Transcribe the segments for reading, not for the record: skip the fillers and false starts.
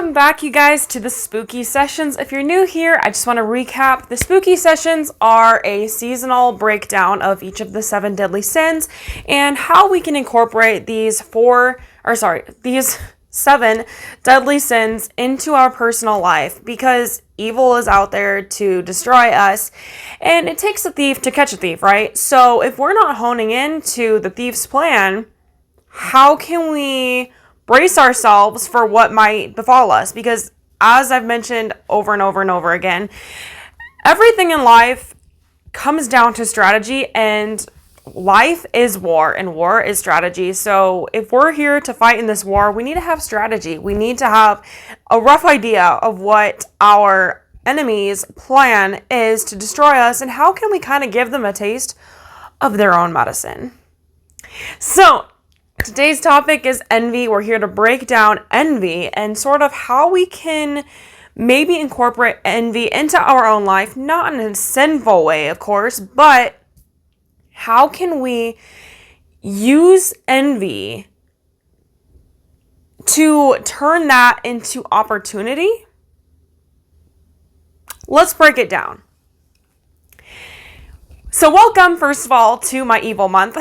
Welcome back, you guys, to the Spooky Sessions. If you're new here, I just want to recap. The Spooky Sessions are a seasonal breakdown of each of the 7 deadly sins and how we can incorporate these 7 deadly sins into our personal life, because evil is out there to destroy us, and it takes a thief to catch a thief, right? So if we're not honing into the thief's plan, how can we brace ourselves for what might befall us? Because as I've mentioned over and over and over again, everything in life comes down to strategy, and life is war and war is strategy. So if we're here to fight in this war, we need to have strategy. We need to have a rough idea of what our enemy's plan is to destroy us, and how can we kind of give them a taste of their own medicine. So today's topic is envy. We're here to break down envy and sort of how we can maybe incorporate envy into our own life, not in a sinful way, of course, but how can we use envy to turn that into opportunity? Let's break it down. So welcome, first of all, to my evil month.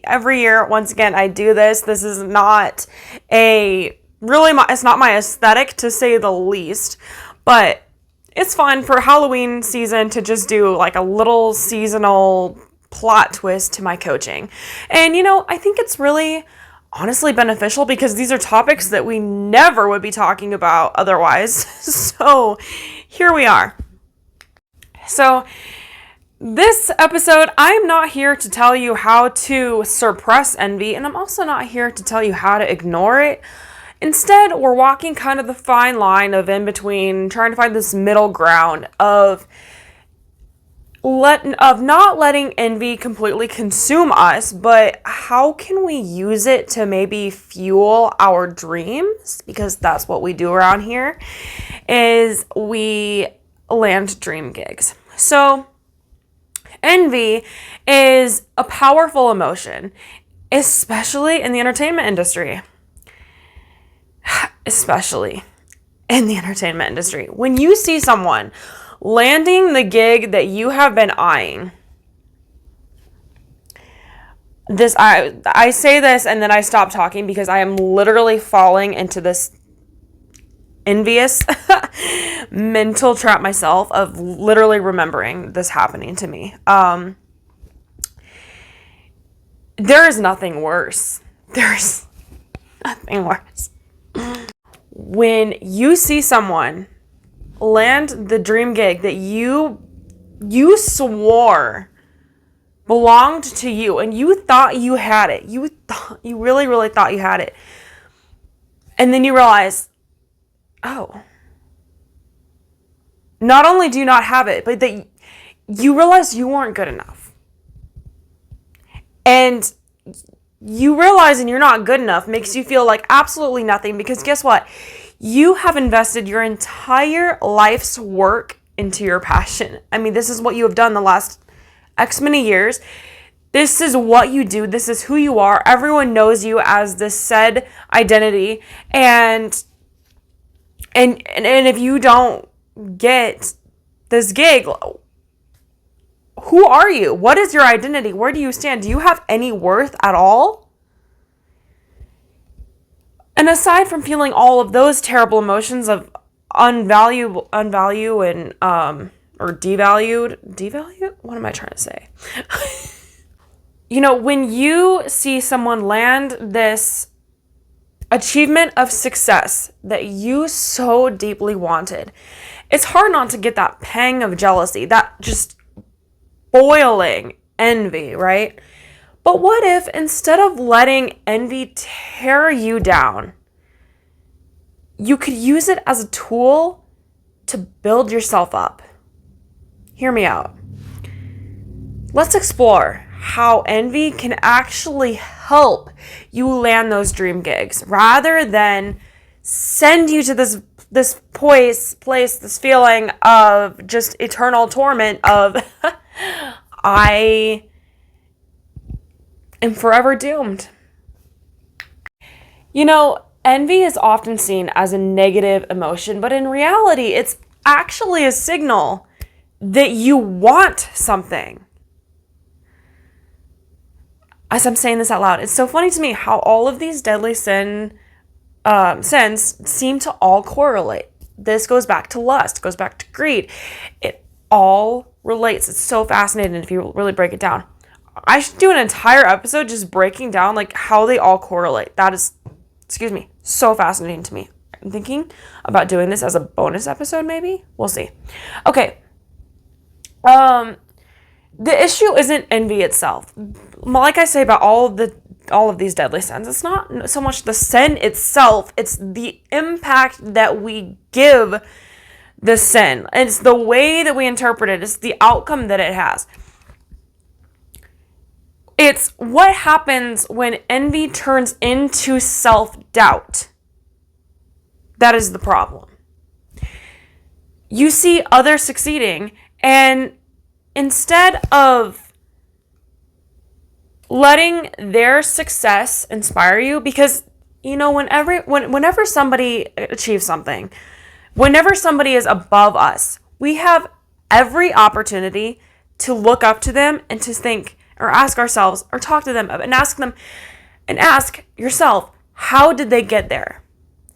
Every year, once again, I do this. This is not it's not my aesthetic, to say the least, but it's fun for Halloween season to just do like a little seasonal plot twist to my coaching. And I think it's really honestly beneficial, because these are topics that we never would be talking about otherwise. So here we are. So this episode, I'm not here to tell you how to suppress envy, and I'm also not here to tell you how to ignore it. Instead, we're walking kind of the fine line of in between, trying to find this middle ground of not letting envy completely consume us, but how can we use it to maybe fuel our dreams? Because that's what we do around here, is we land dream gigs. So envy is a powerful emotion, especially in the entertainment industry. When you see someone landing the gig that you have been eyeing, I say this and then I stop talking, because I am literally falling into this envious mental trap myself of literally remembering this happening to me. There is nothing worse. There's nothing worse. When you see someone land the dream gig that you swore belonged to you, and you thought you had it. You really, really thought you had it. And then you realize, oh, not only do you not have it, but that you realize you weren't good enough. And you realizing you're not good enough makes you feel like absolutely nothing, because guess what? You have invested your entire life's work into your passion. I mean, this is what you have done the last X many years. This is what you do. This is who you are. Everyone knows you as this said identity. And if you don't get this gig, who are you? What is your identity? Where do you stand? Do you have any worth at all? And aside from feeling all of those terrible emotions of unvalue and or devalued? What am I trying to say? When you see someone land this achievement of success that you so deeply wanted, it's hard not to get that pang of jealousy, that just boiling envy, right? But what if, instead of letting envy tear you down, you could use it as a tool to build yourself up? Hear me out. Let's explore how envy can actually help you land those dream gigs, rather than send you to this place, this feeling of just eternal torment of I am forever doomed. Envy is often seen as a negative emotion, but in reality, it's actually a signal that you want something. As I'm saying this out loud, it's so funny to me how all of these deadly sins seem to all correlate. This goes back to lust, goes back to greed. It all relates. It's so fascinating if you really break it down. I should do an entire episode just breaking down like how they all correlate. That is, so fascinating to me. I'm thinking about doing this as a bonus episode, maybe. We'll see. Okay. The issue isn't envy itself. Like I say about all of these deadly sins, it's not so much the sin itself, it's the impact that we give the sin. It's the way that we interpret it. It's the outcome that it has. It's what happens when envy turns into self-doubt. That is the problem. You see others succeeding, and instead of letting their success inspire you, because whenever somebody achieves something, whenever somebody is above us, we have every opportunity to look up to them and to think or ask ourselves or talk to them and ask yourself, how did they get there?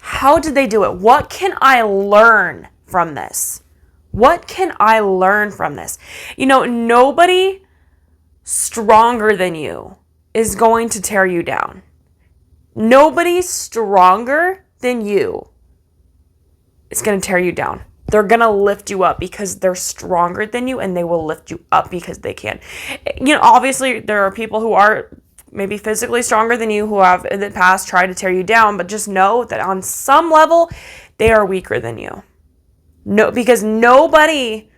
How did they do it? What can I learn from this? What can I learn from this? Nobody stronger than you is going to tear you down. Nobody stronger than you is going to tear you down. They're going to lift you up because they're stronger than you, and they will lift you up because they can. Obviously there are people who are maybe physically stronger than you who have in the past tried to tear you down, but just know that on some level they are weaker than you. No, because nobody,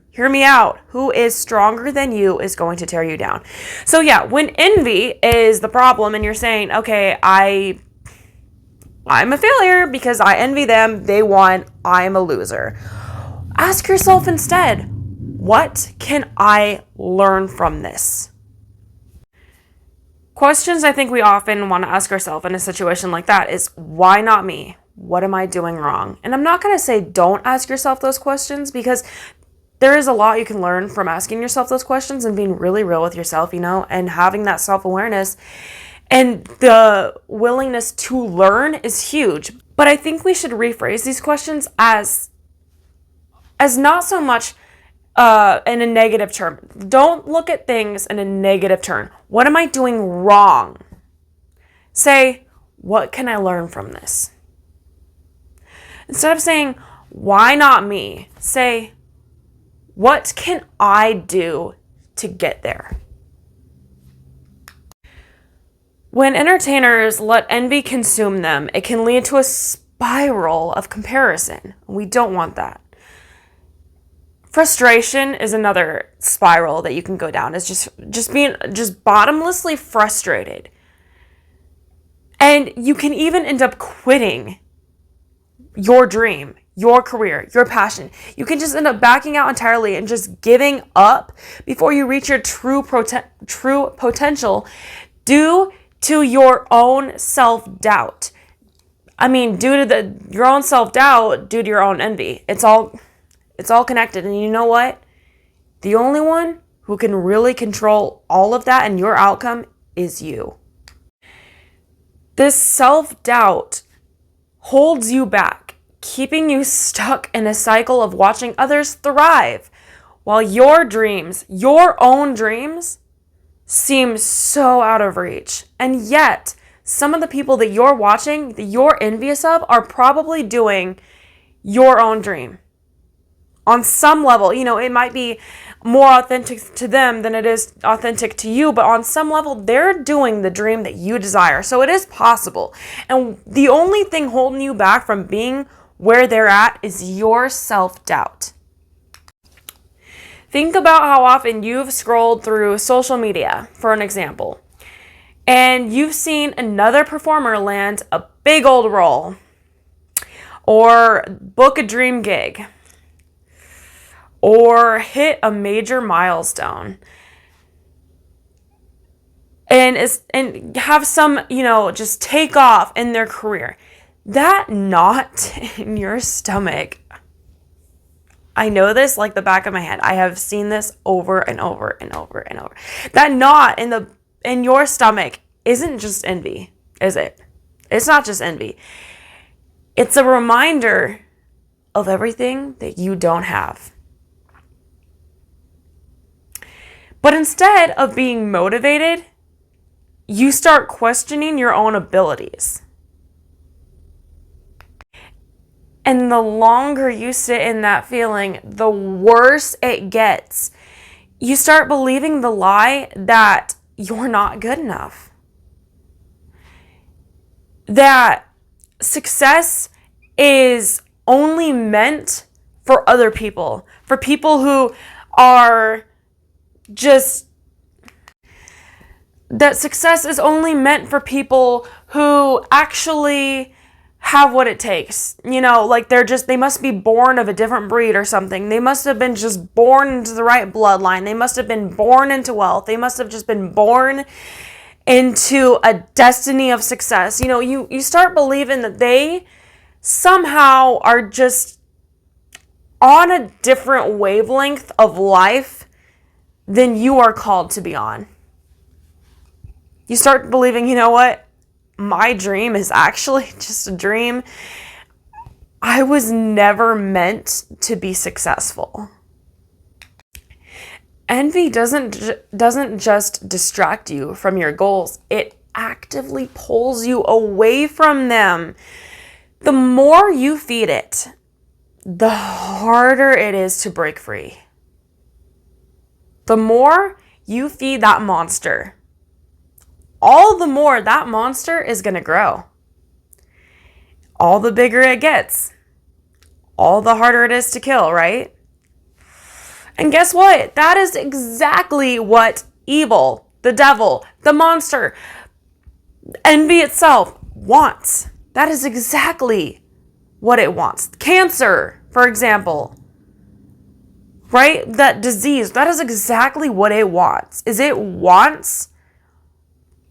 hear me out, who is stronger than you is going to tear you down. So yeah, when envy is the problem and you're saying, okay, I'm a failure because I envy them, they won, I'm a loser. Ask yourself instead, what can I learn from this? Questions I think we often want to ask ourselves in a situation like that is, why not me? What am I doing wrong? And I'm not going to say don't ask yourself those questions, because there is a lot you can learn from asking yourself those questions and being really real with yourself, and having that self-awareness. And the willingness to learn is huge. But I think we should rephrase these questions as not so much in a negative term. Don't look at things in a negative term. What am I doing wrong? Say, what can I learn from this? Instead of saying, why not me? Say, what can I do to get there? When entertainers let envy consume them, it can lead to a spiral of comparison. We don't want that. Frustration is another spiral that you can go down. It's just being bottomlessly frustrated. And you can even end up quitting your dream, your career, your passion. You can just end up backing out entirely and just giving up before you reach your true potential due to your own self-doubt. Due to your own self-doubt, due to your own envy. It's all connected. And you know what? The only one who can really control all of that and your outcome is you. This self-doubt holds you back, keeping you stuck in a cycle of watching others thrive, while your own dreams, seem so out of reach. And yet, some of the people that you're watching, that you're envious of, are probably doing your own dream. On some level, it might be more authentic to them than it is authentic to you, but on some level, they're doing the dream that you desire. So it is possible. And the only thing holding you back from being where they're at is your self-doubt. Think about how often you've scrolled through social media, for an example, and you've seen another performer land a big old role, or book a dream gig, or hit a major milestone. And and have some, just take off in their career. That knot in your stomach, I know this like the back of my hand. I have seen this over and over and over and over. That knot in your stomach isn't just envy, is it? It's not just envy. It's a reminder of everything that you don't have. But instead of being motivated, you start questioning your own abilities. And the longer you sit in that feeling, the worse it gets. You start believing the lie that you're not good enough. That success is only meant for other people. For people who are just... That success is only meant for people who actually have what it takes. Like they must be born of a different breed or something. They must have been just born into the right bloodline. They must have been born into wealth. They must have just been born into a destiny of success. You start believing that they somehow are just on a different wavelength of life than you are called to be on. You start believing, you know what? My dream is actually just a dream. I was never meant to be successful. Envy doesn't just distract you from your goals. It actively pulls you away from them. The more you feed it, the harder it is to break free. The more you feed that monster, all the more that monster is going to grow. All the bigger it gets, all the harder it is to kill, right? And guess what? That is exactly what evil, the devil, the monster, envy itself wants. That is exactly what it wants. Cancer, for example, right? That disease, that is exactly what it wants. It wants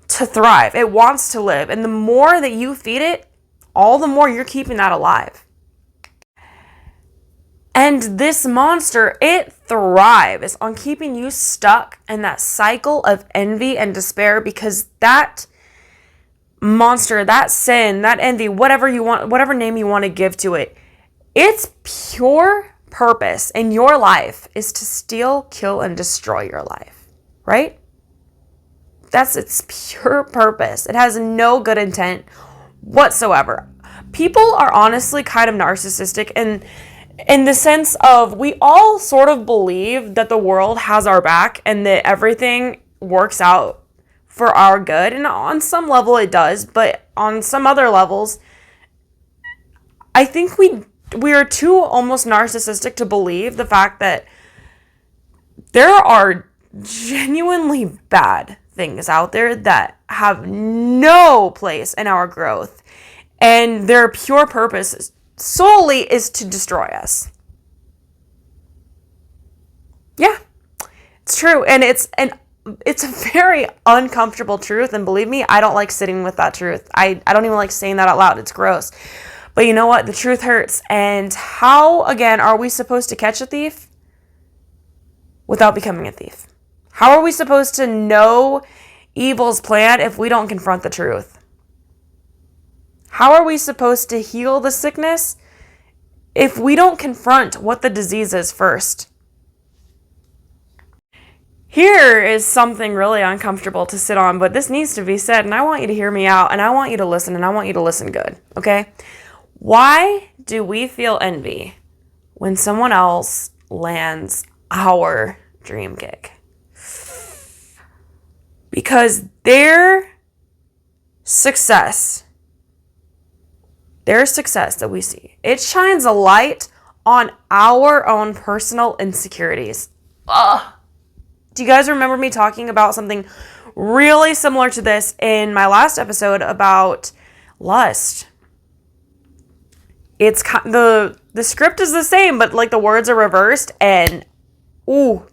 to thrive. It wants to live. And the more that you feed it, all the more you're keeping that alive. And this monster, it thrives on keeping you stuck in that cycle of envy and despair, because that monster, that sin, that envy, whatever you want, whatever name you want to give to it, its pure purpose in your life is to steal, kill, and destroy your life, right? That's its pure purpose. It has no good intent whatsoever. People are honestly kind of narcissistic in the sense of we all sort of believe that the world has our back and that everything works out for our good. And on some level it does, but on some other levels, I think we are too almost narcissistic to believe the fact that there are genuinely bad things out there that have no place in our growth, and their pure purpose solely is to destroy us. Yeah, it's true. And it's a very uncomfortable truth. And believe me, I don't like sitting with that truth. I don't even like saying that out loud. It's gross. But you know what? The truth hurts. And how, again, are we supposed to catch a thief without becoming a thief? How are we supposed to know evil's plan if we don't confront the truth? How are we supposed to heal the sickness if we don't confront what the disease is first? Here is something really uncomfortable to sit on, but this needs to be said, and I want you to hear me out, and I want you to listen, and I want you to listen good, okay? Why do we feel envy when someone else lands our dream gig? Because their success that we see, it shines a light on our own personal insecurities. Ugh. Do you guys remember me talking about something really similar to this in my last episode about lust? It's the script is the same, but like the words are reversed, and ooh,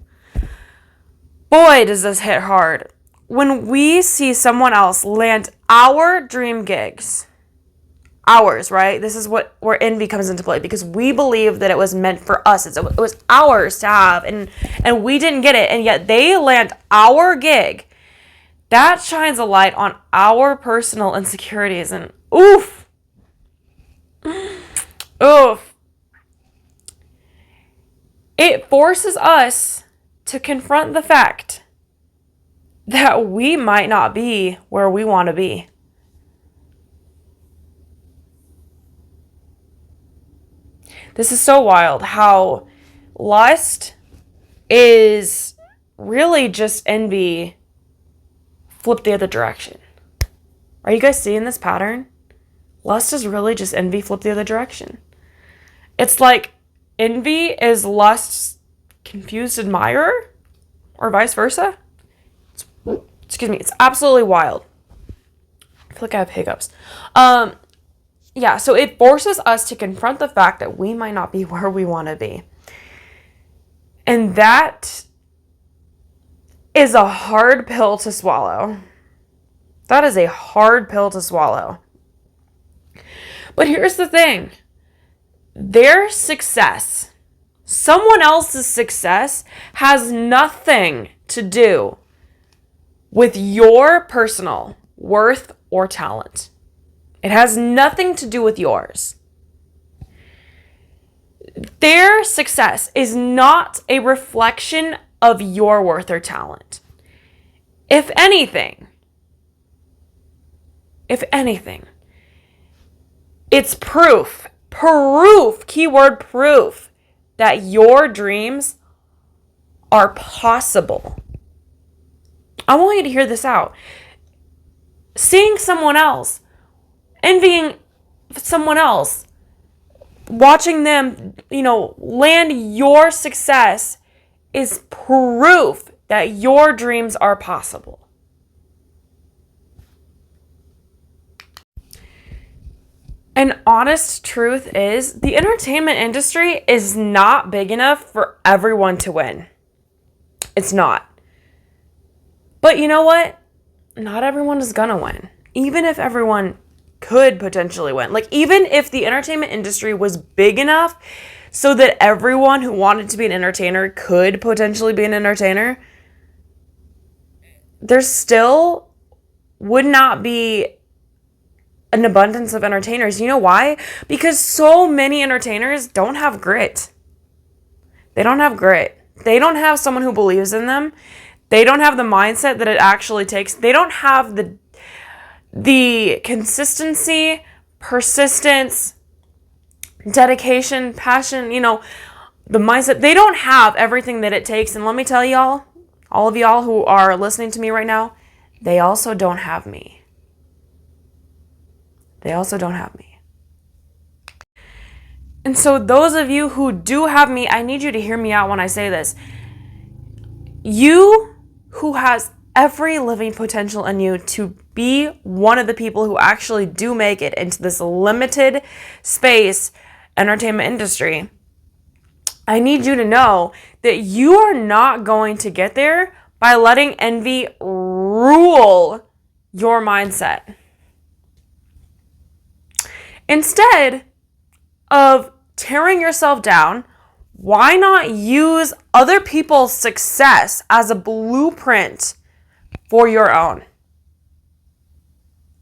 boy, does this hit hard. when we see someone else land our dream gigs, ours, right? This is where envy comes into play, because we believe that it was meant for us. It was ours to have, and we didn't get it, and yet they land our gig. That shines a light on our personal insecurities, and oof. It forces us to confront the fact that we might not be where we want to be. This is so wild how lust is really just envy flipped the other direction. Are you guys seeing this pattern? Lust is really just envy flipped the other direction. It's like envy is lust's confused admirer, or vice versa. It's absolutely wild. I feel like I have hiccups. Yeah, so it forces us to confront the fact that we might not be where we want to be. And that is a hard pill to swallow. That is a hard pill to swallow. But here's the thing. Their success, someone else's success, has nothing to do with your personal worth or talent. It has nothing to do with yours. Their success is not a reflection of your worth or talent. If anything, it's proof, keyword proof, that your dreams are possible. I want you to hear this out. Seeing someone else, envying someone else, watching them, land your success is proof that your dreams are possible. An honest truth is the entertainment industry is not big enough for everyone to win. It's not. But you know what? Not everyone is gonna win. Even if everyone could potentially win. Like, even if the entertainment industry was big enough so that everyone who wanted to be an entertainer could potentially be an entertainer, there still would not be an abundance of entertainers. You know why? Because so many entertainers don't have grit. They don't have grit. They don't have someone who believes in them. They don't have the mindset that it actually takes. They don't have the consistency, persistence, dedication, passion, the mindset. They don't have everything that it takes. And let me tell y'all, all of y'all who are listening to me right now, they also don't have me. They also don't have me. And so those of you who do have me, I need you to hear me out when I say this. You who has every living potential in you to be one of the people who actually do make it into this limited space entertainment industry, I need you to know that you are not going to get there by letting envy rule your mindset. Instead of tearing yourself down, why not use other people's success as a blueprint for your own?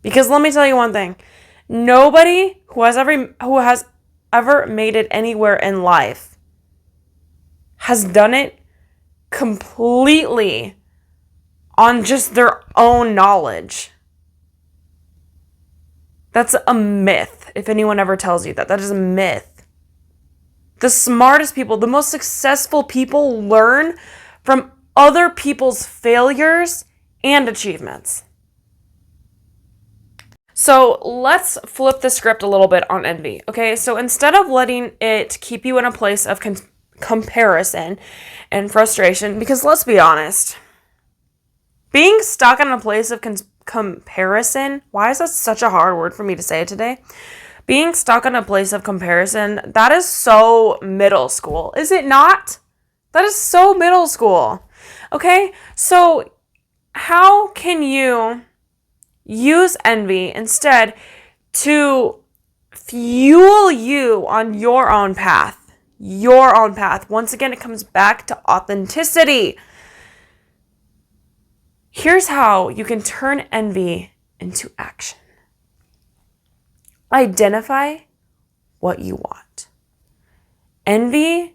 Because let me tell you one thing. Nobody who has ever made it anywhere in life has done it completely on just their own knowledge. That's a myth, if anyone ever tells you that. That is a myth. The smartest people, the most successful people learn from other people's failures and achievements. So let's flip the script a little bit on envy, okay? So instead of letting it keep you in a place of comparison and frustration, because let's be honest, being stuck in a place of comparison, why is that such a hard word for me to say today? Being stuck in a place of comparison, that is so middle school, is it not? That is so middle school, okay? So how can you use envy instead to fuel you on your own path? Your own path. Once again, it comes back to authenticity. Here's how you can turn envy into action. Identify what you want. Envy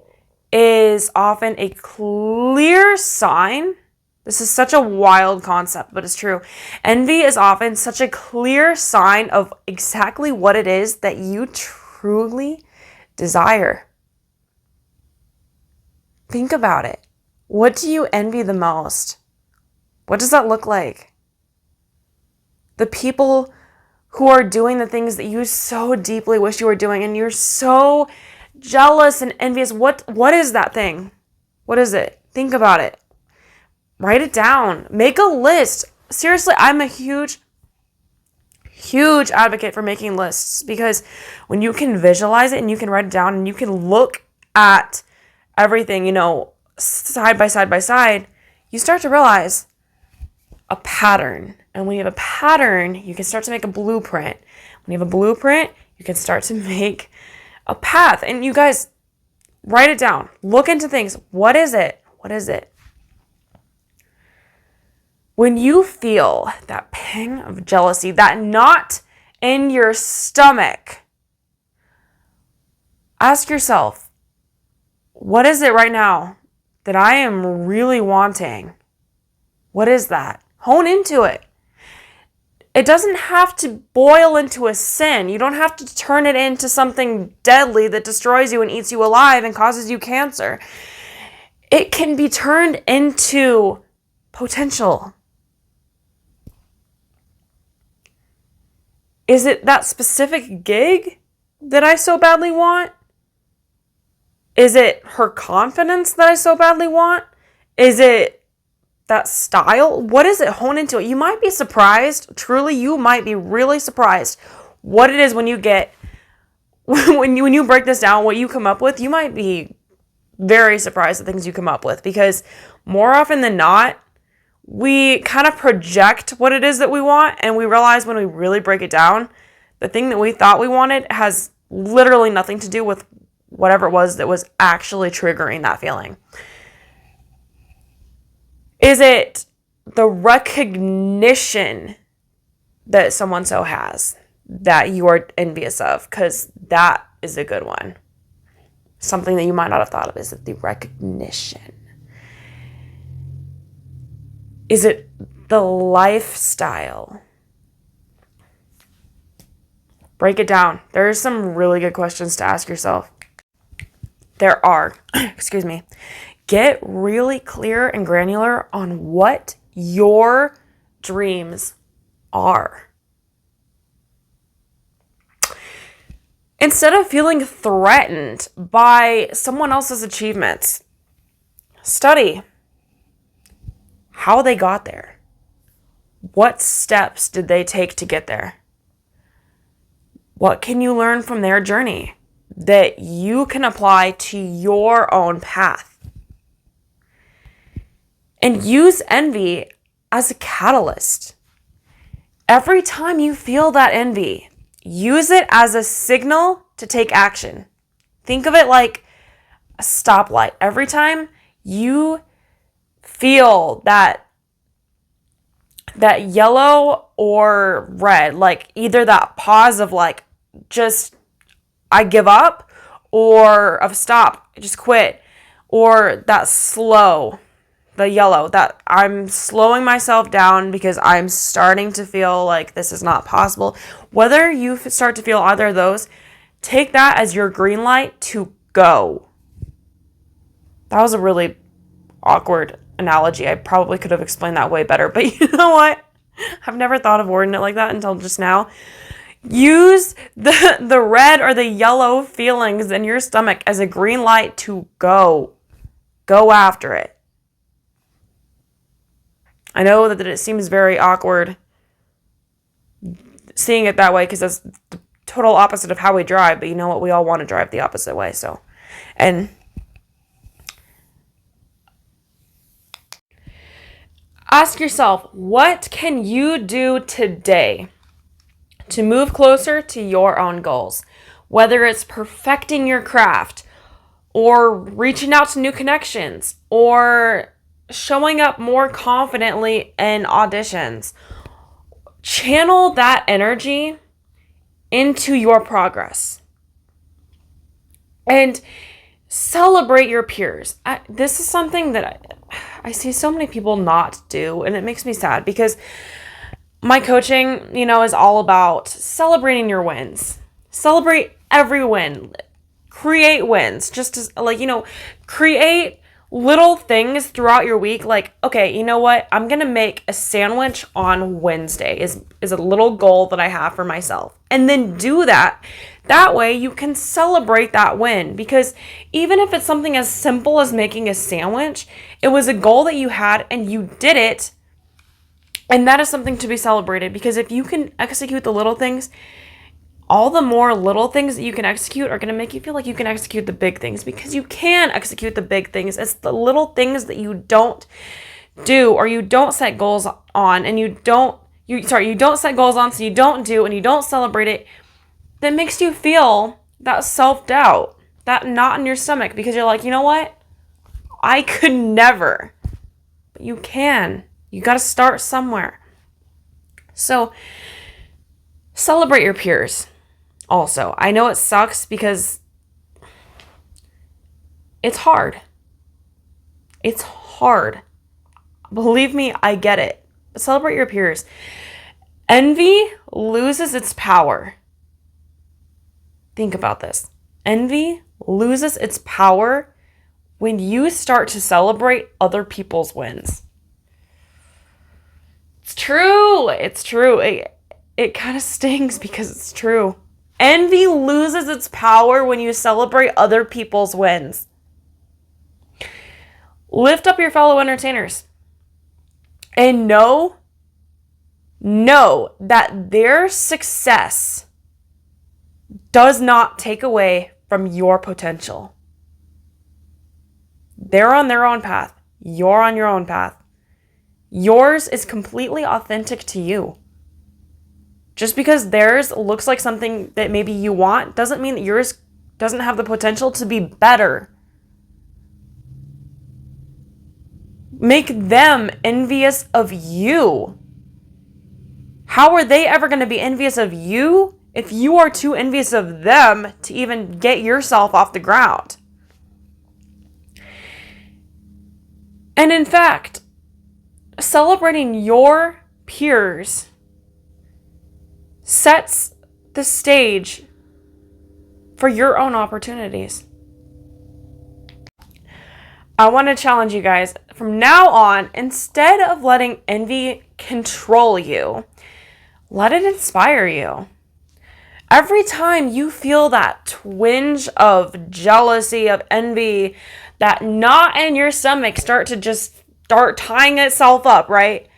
is often a clear sign. This is such a wild concept, but it's true. Envy is often such a clear sign of exactly what it is that you truly desire. Think about it. What do you envy the most? What does that look like? The people who are doing the things that you so deeply wish you were doing, and you're so jealous and envious. What is that thing? What is it? Think about it. Write it down. Make a list. Seriously, I'm a huge advocate for making lists, because when you can visualize it and you can write it down and you can look at everything, side by side, you start to realize a pattern. And when you have a pattern, you can start to make a blueprint. When you have a blueprint, you can start to make a path. And you guys, write it down. Look into things. What is it? What is it? When you feel that pang of jealousy, that knot in your stomach, ask yourself, what is it right now that I am really wanting? What is that? Hone into it. It doesn't have to boil into a sin. You don't have to turn it into something deadly that destroys you and eats you alive and causes you cancer. It can be turned into potential. Is it that specific gig that I so badly want? Is it her confidence that I so badly want? Is it that style? What is it? Hone into it. You might be surprised. Truly, you might be really surprised what it is when you get, when you break this down, what you come up with. You might be very surprised at things you come up with, because more often than not, we kind of project what it is that we want, and we realize when we really break it down, the thing that we thought we wanted has literally nothing to do with whatever it was that was actually triggering that feeling. Is it the recognition that someone so has that you are envious of? Because that is a good one. Something that you might not have thought of. Is it the recognition? Is it the lifestyle? Break it down. There are some really good questions to ask yourself. There are. Excuse me. Get really clear and granular on what your dreams are. Instead of feeling threatened by someone else's achievements, study how they got there. What steps did they take to get there? What can you learn from their journey that you can apply to your own path? And use envy as a catalyst. Every time you feel that envy, use it as a signal to take action. Think of it like a stoplight. Every time you feel that yellow or red, like either that pause of like, just, I give up, or of stop, just quit, or that slow, the yellow, that I'm slowing myself down because I'm starting to feel like this is not possible. Whether you start to feel either of those, take that as your green light to go. That was a really awkward analogy. I probably could have explained that way better, but you know what? I've never thought of wording it like that until just now. Use the red or the yellow feelings in your stomach as a green light to go. Go after it. I know that it seems very awkward seeing it that way, because that's the total opposite of how we drive, but you know what? We all want to drive the opposite way. So, and Ask yourself, what can you do today to move closer to your own goals? Whether it's perfecting your craft, or reaching out to new connections, or showing up more confidently in auditions. Channel that energy into your progress. And celebrate your peers. This is something that I see so many people not do, and it makes me sad because my coaching, is all about celebrating your wins. Celebrate every win. Create wins. Just to, create little things throughout your week. Like, okay, you know what? I'm going to make a sandwich on Wednesday is a little goal that I have for myself. And then do that. That way you can celebrate that win, because even if it's something as simple as making a sandwich, it was a goal that you had and you did it. And that is something to be celebrated, because if you can execute the little things, all the more little things that you can execute are going to make you feel like you can execute the big things, because you can execute the big things. It's the little things that you don't do, or you don't set goals on, and you don't set goals on, so you don't do, and you don't celebrate it, that makes you feel that self-doubt, that knot in your stomach, because you're like, you know what? I could never. But you can. You got to start somewhere. So celebrate your peers. Also, I know it sucks because it's hard. It's hard. Believe me, I get it. Celebrate your peers. Envy loses its power. Think about this. Envy loses its power when you start to celebrate other people's wins. It's true. It's true. It kind of stings because it's true. Envy loses its power when you celebrate other people's wins. Lift up your fellow entertainers and know that their success does not take away from your potential. They're on their own path. You're on your own path. Yours is completely authentic to you. Just because theirs looks like something that maybe you want doesn't mean that yours doesn't have the potential to be better. Make them envious of you. How are they ever going to be envious of you if you are too envious of them to even get yourself off the ground? And in fact, celebrating your peers sets the stage for your own opportunities. I want to challenge you guys, from now on, instead of letting envy control you, let it inspire you. Every time you feel that twinge of jealousy, of envy, that knot in your stomach start tying itself up, right?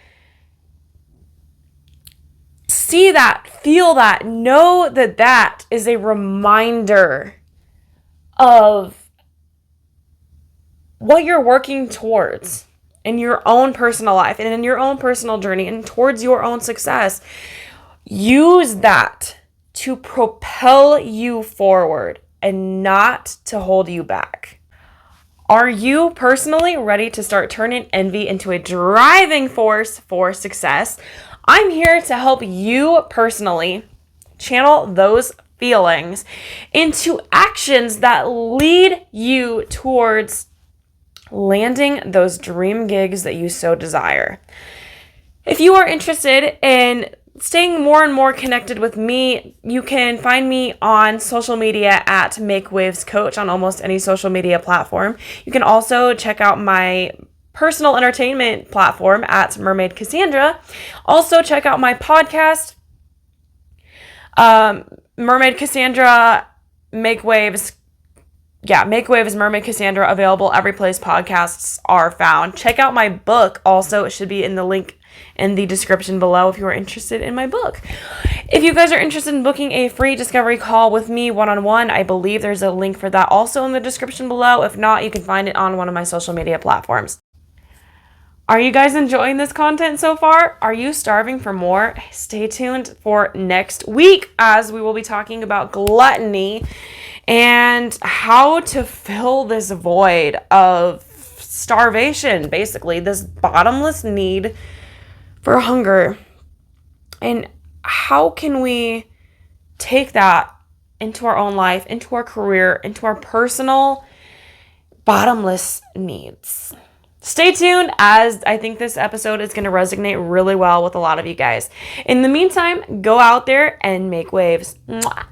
See that, feel that, know that that is a reminder of what you're working towards in your own personal life and in your own personal journey and towards your own success. Use that to propel you forward and not to hold you back. Are you personally ready to start turning envy into a driving force for success? I'm here to help you personally channel those feelings into actions that lead you towards landing those dream gigs that you so desire. If you are interested in staying more and more connected with me, you can find me on social media at Make Waves Coach on almost any social media platform. You can also check out my personal entertainment platform at Mermaid Cassandra. Also check out my podcast, Mermaid Cassandra, Make Waves. Yeah, Make Waves, Mermaid Cassandra, available every place podcasts are found. Check out my book also. It should be in the link in the description below if you are interested in my book. If you guys are interested in booking a free discovery call with me one-on-one, I believe there's a link for that also in the description below. If not, you can find it on one of my social media platforms. Are you guys enjoying this content so far? Are you starving for more? Stay tuned for next week as we will be talking about gluttony and how to fill this void of starvation, basically, this bottomless need for hunger. And how can we take that into our own life, into our career, into our personal bottomless needs? Stay tuned, as I think this episode is going to resonate really well with a lot of you guys. In the meantime, go out there and make waves. Mwah.